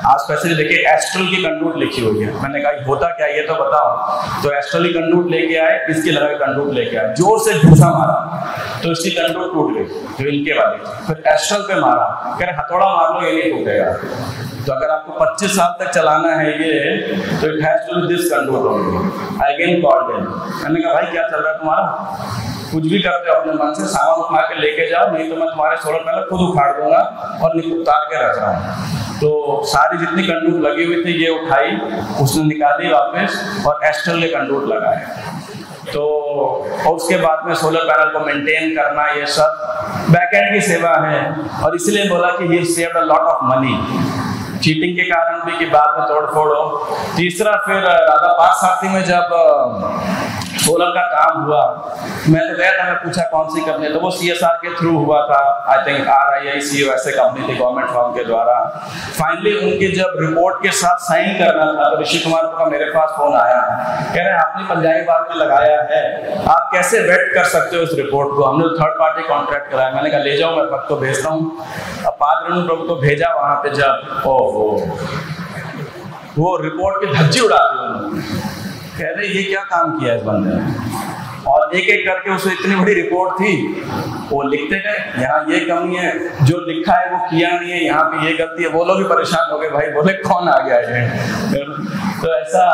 आज पैसे देखिए एस्ट्रल की कंडूट लिखी हुई है। मैंने कहा होता क्या ये तो बताओ। तो एस्ट्रल की कंडूट लेके आए, इसकी लगा कंडूट लेके आए, जोर से घुसा मारा तो इसकी कंडूट टूट गई जो इनके वाली। फिर एस्ट्रल पे मारा, कह रहे हथौड़ा मार लो ये नहीं टूटेगा। तो अगर आपको 25 साल तक चलाना है ये तो it has to be this conduit only. I again called him. मैंने कहा भाई क्या चल रहा है तुम्हारा? कुछ भी करते हो अपने मन से, सामान उठा के लेके जाओ, नहीं तो मैं तुम्हारे सोलर पैनल खुद उखाड़ दूंगा और उतार के रख रहा हूँ। तो सारी जितनी कंडूट लगी हुई थी ये उठाई, उसने निकाली वापस और एस्ट्रल के कंडूट लगाए। तो और उसके बाद में सोलर पैनल को मेंटेन करना ये सब बैकएंड की सेवा है। और इसलिए बोला कि he saved a lot of money, cheating के कारण भी कि बाद में तोड़फोड़ हो। तीसरा फिर राधा पार्थसारथी में जब सोलर का काम हुआ, मैं तो गया था, मैं पूछा कौन सी कंपनी, तो वो CSR के थ्रू हुआ था। आई थिंक RIIC ऐसे कंपनी थी गवर्नमेंट फॉर्म के द्वारा। फाइनली उनकी जब रिपोर्ट के साथ साइन करना था तो ऋषि कुमार का मेरे पास फोन आया, कह रहे आपने पंजाबी बाग में लगाया है, आप कैसे वेट कर सकते हो इस रिपोर्ट को? हमने थर्ड पार्टी कॉन्ट्रैक्ट कराया। मैंने कहा ले जाओ, मैं भक्त को भेजता हूँ। अब पादरेणु प्रभु को भेजा वहां पे, जब वो रिपोर्ट की धज्जी उड़ा दी उन्होंने। कह रहे ये क्या काम किया इस बंदे ने? और एक एक करके उसे इतनी बड़ी रिपोर्ट थी, वो लिखते गए यहाँ ये कमी है, जो लिखा है वो किया नहीं है, यहाँ पे ये गलती है। वो लोग भी परेशान हो गए, भाई बोले कौन आ गया है। तो ऐसा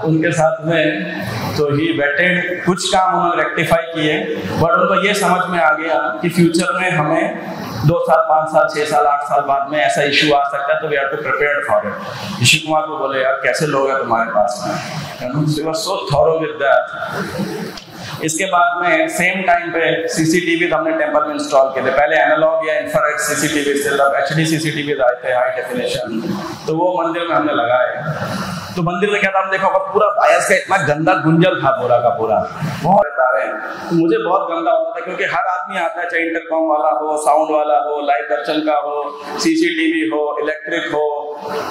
उनके साथ में तो ही वेटेड, कुछ काम उन्होंने रेक्टिफाई किए, बट उनको ये समझ में आ गया कि फ्यूचर में हमें 2 साल 5 साल 6 साल 8 साल बाद में ऐसा इशू आ सकता है, तो we have to prepare for it. Rishi Kumar को बोले यार कैसे लोग हैं तुम्हारे पास में, so so thorough with that. इसके बाद में सेम टाइम पे सीसीटीवी हमने टेम्पल में इंस्टॉल किए थे। पहले एनालॉग या इंफ्रारेड सीसीटीवी से, तब एचडी सीसीटीवी आए थे, हाई डेफिनेशन, तो वो मंदिर में हमने लगाए। तो मंदिर में क्या था, हम देखो पूरा बायस का इतना गंदा गुंजल था पूरा का पूरा, बहुत तारे हैं। तो मुझे बहुत गंदा होता था, क्योंकि हर आदमी आता है, चाहे इंटरकॉम वाला हो, साउंड वाला हो, लाइव दर्शन का हो, सीसीटीवी हो, इलेक्ट्रिक हो,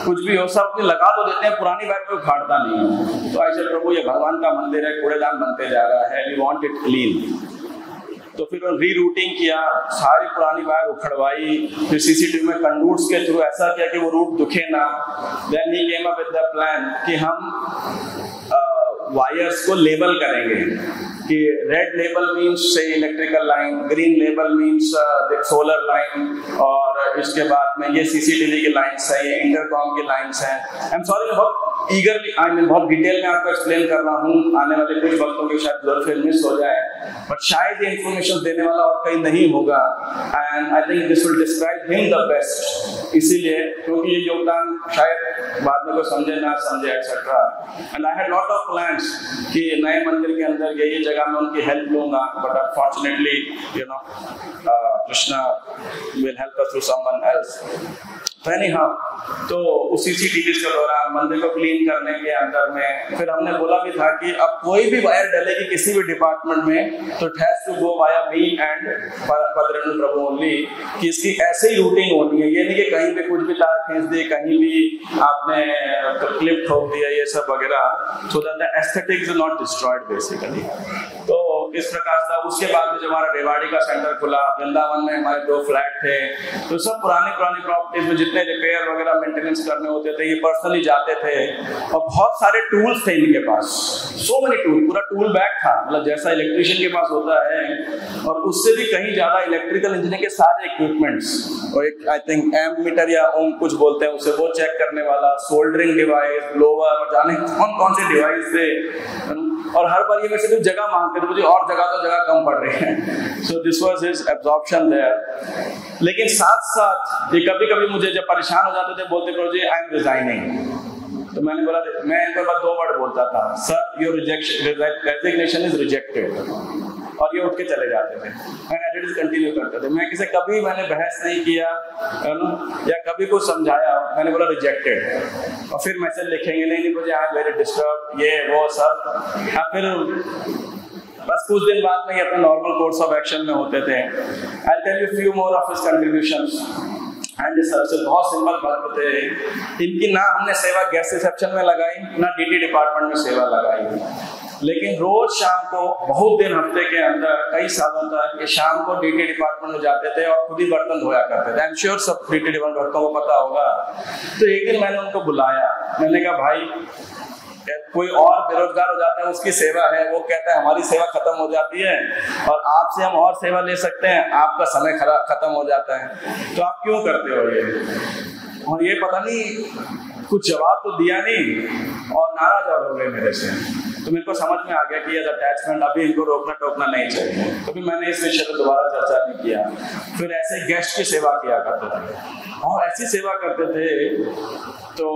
कुछ भी हो, सब लगा तो देते हैं, पुरानी वायर को उखाड़ता नहीं है। तो ऐसे प्रभु ये भगवान का मंदिर है, कूड़ेदान बनते जा रहा है, वी वांट इट क्लीन। तो फिर रीरूटिंग किया, सारी पुरानी वायर उखड़वाई, फिर सीसीटीवी में कंडूट्स के थ्रू ऐसा किया कि वो रूट दुखे ना। Then he came up with the plan कि हम वायर्स को लेबल करेंगे कि रेड लेबल मींस से electrical line, green label means solar line, और इसके बाद में ये सीसीटीवी की लाइंस है, ये इंटरकॉम की लाइंस हैं। आई एम सॉरी, बहुत ईगरली बहुत डिटेल में आपको एक्सप्लेन कर रहा हूँ, आने वाले कुछ वक्तों के शायद जरूर फिर मिस हो जाए, बट शायद ये इंफॉर्मेशन देने वाला और कहीं नहीं होगा, and I think this will describe him the best. इसीलिए क्योंकि ये योगदान शायद बाद में कोई समझे ना समझे etcetera, and I had lot of plans कि नए मंदिर के अंदर यही जगह में उनकी हेल्प लूंगा, but unfortunately you know Krishna will help us through someone else. तो उस सीसीटीवी के दौरान मंदिर को क्लीन करने के अंदर में फिर हमने बोला भी था कि अब कोई भी वायर डलेगी किसी भी डिपार्टमेंट में तो it has to go via me and Padrendra Prabhu only, कि इसकी ऐसे ही रूटिंग होनी है। ये नहीं कि कहीं पे कुछ भी तार खींच दिए, कहीं भी आपने क्लिप ठोक दिया, ये सब वगैरह, so that the aesthetics are not destroyed basically. तो इस प्रकार से उसके बाद में जब हमारा रेवाड़ी का सेंटर खुला, वृंदावन में हमारे 2 फ्लैट थे, तो सब पुरानी प्रॉपर्टीज में जितने रिपेयर वगैरह मेंटेनेंस करने होते थे ये पर्सनली जाते थे, और बहुत सारे टूल्स थे इनके पास, सो मेनी टूल, पूरा टूल बैग था, मतलब जैसा इलेक्ट्रिशियन के पास होता है, और उससे भी कहीं ज्यादा इलेक्ट्रिकल इंजीनियरिंग के सारे इक्विपमेंट्स, और एक आई थिंक एम्प मीटर या ओम कुछ बोलते हैं उसे, वो चेक करने वाला, सोल्डरिंग डिवाइस, ब्लोवर, और जाने कौन कौन से डिवाइस थे। और हर बार ये मेरे से कुछ जगह मांगते थे, मुझे और जगह तो जगह कम पड़ रही है, so this was his absorption there. लेकिन साथ साथ ये कभी कभी मुझे जब परेशान हो जाते थे, बोलते प्रभु जी आई एम रिजाइनिंग, तो मैंने बोला, मैं इनको बस 2 वर्ड बोलता था, sir your resignation is rejected, और ये उठ के चले जाते थे, एडिट्स कंटिन्यू करते थे। मैं किसी कभी मैंने बहस नहीं किया या कभी कुछ समझाया, मैंने बोला रिजेक्टेड, और फिर मैसेज लिखेंगे नहीं मुझे आई एम वेरी डिस्टर्ब, ये वो सब, या फिर बस कुछ दिन बाद में ही अपने नॉर्मल कोर्स ऑफ एक्शन में होते थे। I tell you few more of his contributions, and ये सबसे बहुत सिंपल बात थे इनकी, ना हमने सेवा गेस्ट रिसेप्शन में लगाई, ना डीटी डिपार्टमेंट में सेवा लगाई, लेकिन रोज शाम को बहुत दिन हफ्ते के अंदर कई सालों तक ये शाम को डीटी डिपार्टमेंट में जाते थे और खुद ही बर्तन धोया करते थे। आई एम श्योर सब डीटी डिपार्टमेंट को पता होगा। तो एक दिन मैंने उनको बुलाया, मैंने कहा भाई कोई और बेरोजगार हो जाता है उसकी सेवा है, वो कहता है हमारी सेवा खत्म हो जाती है और आपसे हम और सेवा ले सकते हैं, आपका समय खत्म हो जाता है, तो आप क्यों करते हो ये? और ये पता नहीं कुछ जवाब तो दिया नहीं और नाराज और हो गए मेरे से। तो मेरे को समझ में आ गया कि अटैचमेंट अभी इनको रोकना टोकना नहीं चाहिए, तो भी मैंने इस विषय पर दोबारा चर्चा नहीं किया। फिर ऐसे गेस्ट की सेवा किया करते थे और ऐसी सेवा करते थे तो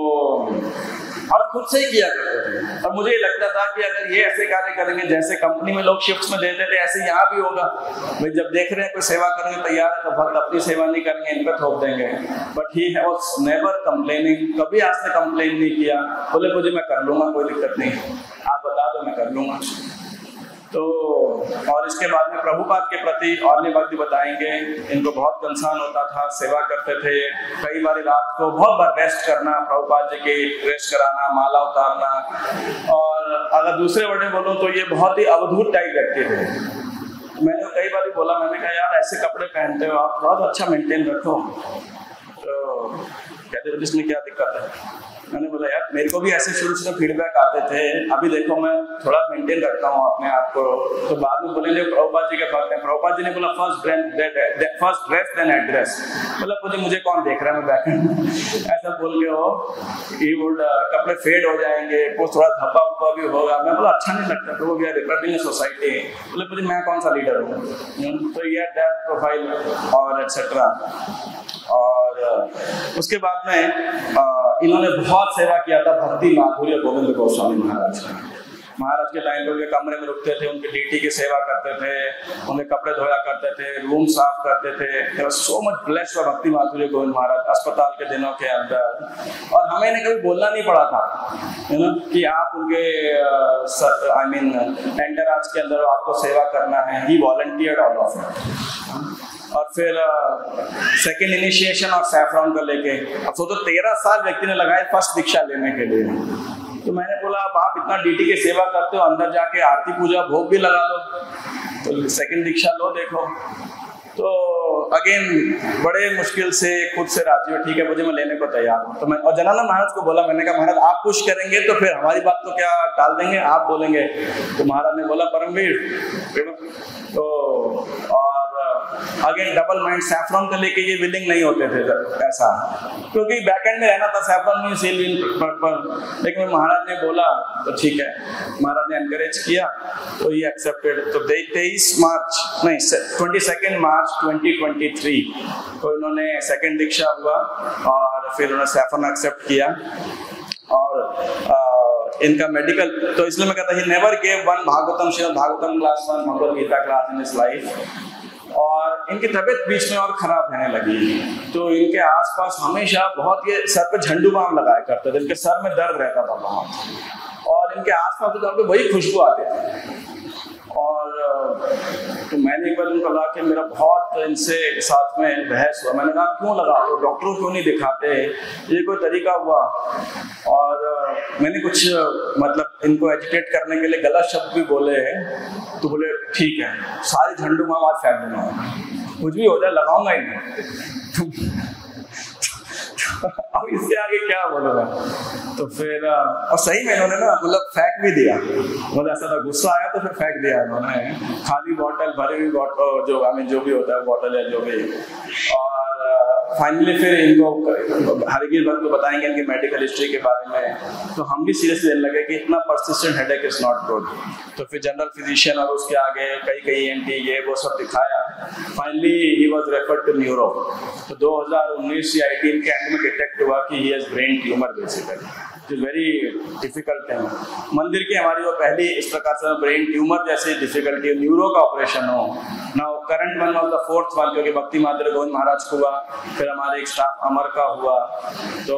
और खुद से ही किया करते थे, और मुझे लगता था कि अगर ये ऐसे कार्य करेंगे जैसे कंपनी में लोग शिफ्ट्स में देते थे ऐसे यहाँ भी होगा। भाई जब देख रहे हैं कोई सेवा करने तैयार है तो भक्त अपनी सेवा नहीं करेंगे, इन पर थोप देंगे। But he was never complaining, कभी आज तक कंप्लेन नहीं किया। बोले मुझे मैं कर लूंगा, कोई दिक्कत नहीं, आप बता दो मैं कर लूंगा। तो और इसके बाद में प्रभुपाद के प्रति और भी भक्ति बताएंगे। इनको बहुत कंसर्न होता था, सेवा करते थे, कई बार रात को बहुत बार रेस्ट करना, प्रभुपाद जी की रेस्ट कराना, माला उतारना। और अगर दूसरे वर्ड में बोलूं तो ये बहुत ही अवधूत टाइप व्यक्ति थे। मैंने कई बार बोला, मैंने कहा यार ऐसे कपड़े पहनते हो आप, थोड़ा अच्छा मेंटेन रखो। तो कहते थे इसमें क्या दिक्कत है, मैंने बोला यार मेरे को भी ऐसे शुरू से फीडबैक आते थे, अभी देखो मैं थोड़ा मेंटेन करता हूँ अपने आप को। तो बाद में बोलेंगे प्रभुपाद जी के भक्त हैं। प्रभुपाद जी ने बोला फर्स्ट ड्रेस देन एड्रेस, मतलब मुझे कौन देख रहा है मैं बैक ऐसा बोल के हो ही वुड कपड़े फेड हो जाएंगे, कुछ थोड़ा धब्बा उब्बा भी होगा। मैं बोला अच्छा नहीं लगता, तो वो वी आर रिप्रेजेंटिंग सोसाइटी, बोले मुझे मैं कौन सा लीडर हूँ। तो ये दैट प्रोफाइल और एक्सेट्रा। और उसके बाद में इन्होंने बहुत सेवा किया था भक्ति माधुर्य गोविंद गोस्वामी महाराज का। महाराज के टाइम पे उनके कमरे में रुकते थे, उनकी ड्यूटी की सेवा करते थे, उनके कपड़े धोया करते थे, रूम साफ करते थे। सो मच ब्लेस्ड भक्ति माधुर्य गोविंद महाराज अस्पताल के दिनों के अंदर। और हमें ने कभी बोलना नहीं पड़ा था, है ना, कि आप उनके आई मीन एंटराज के अंदर आपको सेवा करना है। ही वॉलंटियर्ड ऑल ऑफ इट। और फिर सेकंड इनिशिएशन और सैफरॉन को लेके अब तो 13 साल व्यक्ति ने लगाए फर्स्ट दीक्षा लेने के लिए। तो मैंने बोला अब आप इतना डीटी की सेवा करते हो, अंदर जाके आरती पूजा भोग भी लगा लो, तो सेकंड दीक्षा लो देखो। तो अगेन बड़े मुश्किल से खुद से राजी हो, ठीक है मुझे मैं लेने को तैयार हूँ। तो मैं और जनानंद महाराज को बोला, मैंने कहा महाराज आप पुश करेंगे तो फिर हमारी बात तो क्या टाल देंगे, आप बोलेंगे। तो महाराज ने बोला परमवीर। तो और अगेन डबल माइंड सैफरॉन को लेके ये विलिंग नहीं होते थे ऐसा, क्योंकि बैकएंड में रहना था सैफरॉन में सेल इन पर। लेकिन महाराज ने बोला तो ठीक है, महाराज ने एनकरेज किया तो ये एक्सेप्टेड। तो 22 मार्च 2023 तो इन्होंने सेकंड दीक्षा हुआ और फिर उन्होंने सैफरॉन एक्सेप्ट किया। और इनका मेडिकल, तो इसलिए मैं कहता he never gave one Bhagavatam Shrimad Bhagavatam class 1 Bhagavad Gita class in his life. और इनकी तबीयत बीच में और खराब रहने लगी, तो इनके आसपास हमेशा बहुत ये सर पे झंडू बाम लगाया करते थे, इनके सर में दर्द रहता था बहुत, और इनके आसपास तो वही खुशबू आते थे। और तो मैंने एक बार उनको कहा कि मेरा बहुत इनसे साथ में बहस हुआ। मैंने कहा क्यों लगा, डॉक्टरों क्यों नहीं दिखाते, ये कोई तरीका हुआ। और मैंने कुछ मतलब इनको एजुकेट करने के लिए गलत शब्द भी बोले, तो बोले ठीक है सारी झंडू माम आज फेंक दूंगा, कुछ भी हो जाए लगाऊंगा ही नहीं। अब इससे आगे क्या बोलूँगा। तो फिर और सही में इन्होंने ना मतलब फेंक भी दिया, मतलब ऐसा था गुस्सा आया तो फिर फेंक दिया इन्होंने, खाली बॉटल भरी हुई बॉटल जो हमें जो भी होता है बॉटल है जो भी। और फाइनली फिर इनको हरिगिर भक्त को बताएंगे इनकी मेडिकल हिस्ट्री के बारे में, तो हम भी सीरियस लेने लगे कि इतना persistent headache is not good. तो फिर जनरल फिजिशियन और उसके आगे कई ENT ये वो सब दिखाया। Finally he was referred to neuro. तो 2019 या 18 के एंड में डिटेक्ट हुआ कि he has brain tumour basically, जो वेरी डिफिकल्ट है। मंदिर की हमारी वो पहली इस प्रकार से ब्रेन ट्यूमर जैसे डिफिकल्टी न्यूरो का ऑपरेशन हो ना। Current one was the fourth one, क्योंकि भक्ति माधुर्य गोविंद महाराज को हुआ, फिर हमारे एक स्टाफ अमर का हुआ। तो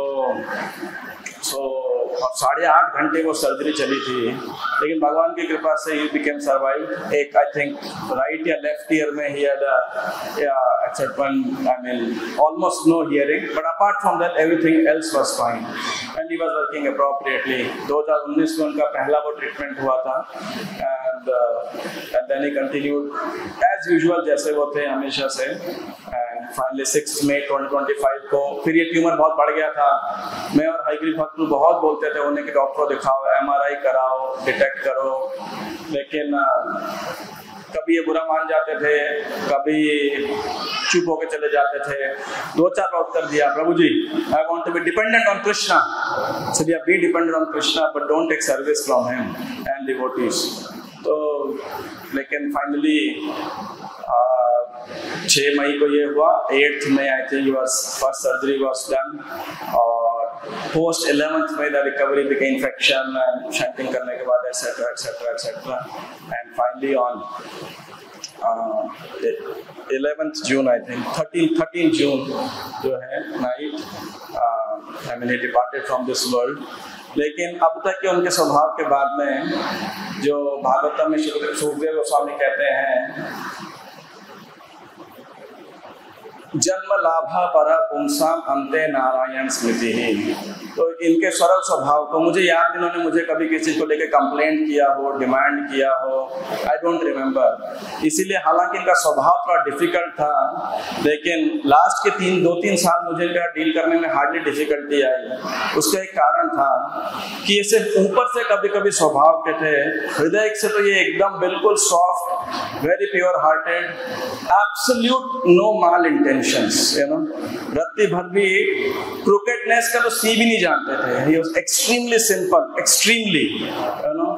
8.5 घंटे वो सर्जरी चली थी, लेकिन भगवान की कृपा से ही बिकेम सर्वाइव। एक आई थिंक राइट या लेफ्ट ईयर में he had except one I mean almost no hearing, but apart from that everything else was fine and he was working appropriately. 2019 में उनका पहला वो ट्रीटमेंट हुआ था and then he continued as usual जैसे वो थे हमेशा से। एंड फाइनली 6 मई 2025 को फिर ये ट्यूमर बहुत बढ़ गया था। मैं और हरिगिरी भक्त बहुत बोलते थे उन्हें कि डॉक्टर दिखाओ, MRI कराओ, डिटेक्ट करो, लेकिन कभी ये बुरा मान जाते थे, कभी चुप होकर चले जाते थे। 2-4 बार उत्तर दिया, Prabhu ji I want to be dependent on Krishna. So yeah, be dependent on Krishna, but don't take service from him and devotees. तो लेकिन फाइनली 6 मई को ये हुआ, 8th May I think first surgery was done, और post 11th May the recovery became infection and shunting करने के बाद etcetera etcetera etcetera and finally on 11th June I think 13 June जो है night I mean he departed from this world. लेकिन अब तक के उनके स्वभाव के बाद में जो भागवतम में सुखदेव गोस्वामी कहते हैं जन्म लाभा पर पुंसाम अंते नारायण स्मृति ही। तो इनके सरल स्वभाव को मुझे याद, इन्होंने मुझे कभी किसी को लेके कंप्लेंट किया हो, डिमांड किया हो, आई डोंट रिमेम्बर। इसीलिए हालांकि इनका स्वभाव थोड़ा डिफिकल्ट था, लेकिन लास्ट के 2-3 साल मुझे इनका डील करने में हार्डली डिफिकल्टी आई। उसका एक कारण था कि ये सिर्फ ऊपर से कभी कभी स्वभाव के थे, हृदय से तो ये एकदम बिल्कुल soft, very pure hearted, absolute no mal intentions, you know. रत्ती भर भी क्रूकेडनेस का तो सी भी नहीं जानते थे। He was extremely simple, extremely, you know.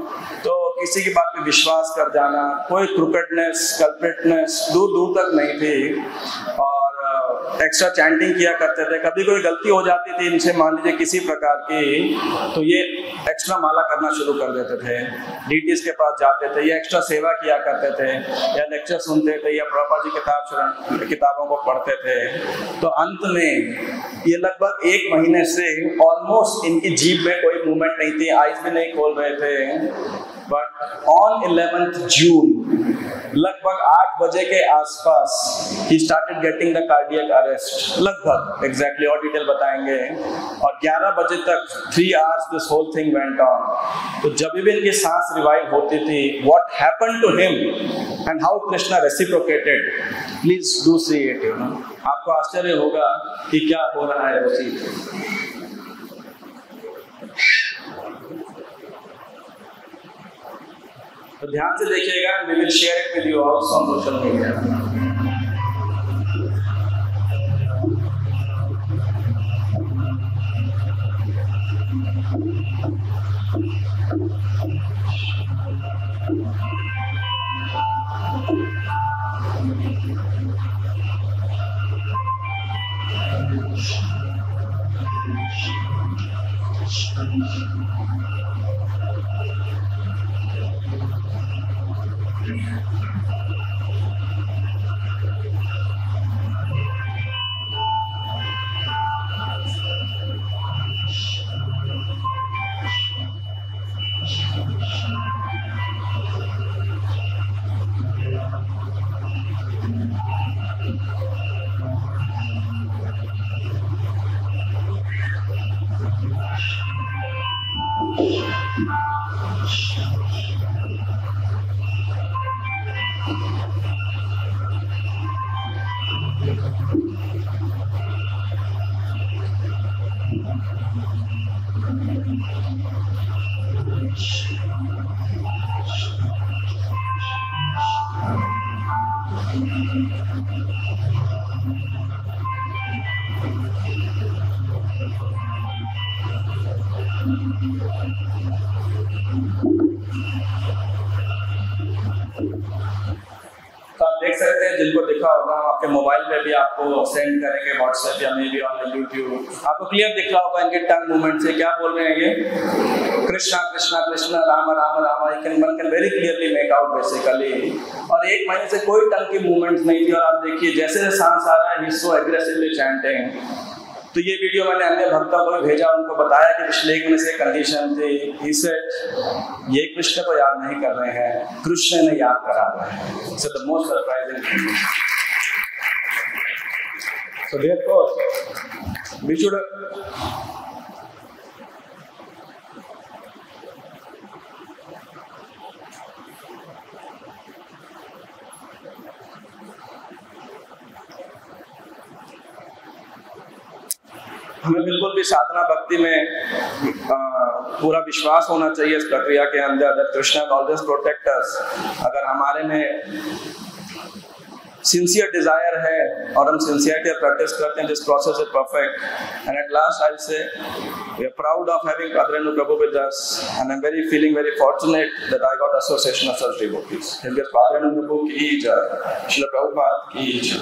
तो किसी की बात पे विश्वास कर जाना, कोई क्रूकेडनेस, कल्प्रिटनेस दूर दूर तक नहीं थी। और एक्स्ट्रा चैंटिंग किया करते थे। कभी कोई गलती हो जाती थी इनसे, मान लीजिए किसी प्रकार की, तो ये एक्स्ट्रा माला करना शुरू कर देते थे। डीटीज के पास जाते थे, या एक्स्ट्रा सेवा किया करते थे, या लेक्चर सुनते थे, या प्रभुपाद जी किताबों को पढ़ते थे। तो अंत में ये लगभग 1 महीने से ऑलमोस्ट इनकी जीभ में कोई मूवमेंट नहीं थी, आईज भी नहीं खोल रहे थे। बट ऑन 11th जून लगभग 8 बजे के आसपास he started getting the cardiac arrest, लगभग एग्जैक्टली और डिटेल बताएंगे। और 11 बजे तक 3 hours this whole thing went on। तो जब भी इनकी सांस रिवाइव होती थी, what happened to him and how Krishna reciprocated, please do see it, you know। आपको आश्चर्य होगा कि क्या हो रहा है वो चीज। तो ध्यान से देखिएगा, we will share it with you also on social media। तो आप देख सकते हैं, जिनको दिखा होगा हम आपके मोबाइल पे भी आपको सेंड करेंगे, व्हाट्सएप या मे बी ऑन यूट्यूब। आपको क्लियर दिख रहा होगा इनके टंग मूवमेंट से क्या बोल रहे हैं ये, Krishna Krishna Krishna, Ram Ram Ram. One can very clearly make out basically. और 1 महीने से कोई टंग की मूवमेंट नहीं थी। और आप देखिए जैसे सांस आ रहा है, ही सो एग्रेसिवली चैंटिंग। तो ये वीडियो मैंने अन्य भक्तों को भी भेजा, उनको बताया कि पिछले 1 महीने से कंडीशन थी। He said, ये कृष्ण को याद नहीं कर रहे हैं, कृष्ण ने याद करा रहे हैं। So the most surprising thing. So therefore, we should हमें बिल्कुल भी साधना भक्ति में पूरा विश्वास होना चाहिए इस प्रक्रिया के अंदर, that Krishna will always protect us। अगर हमारे में सिंसियर डिजायर है और हम सिंसियरिटी प्रैक्टिस करते हैं, this process is perfect. And at last आई से we are proud of having Padre Prabhu with us, and I'm feeling very fortunate that I got association of such devotees। Padre Prabhu की जय, श्रील प्रभुपाद की जय।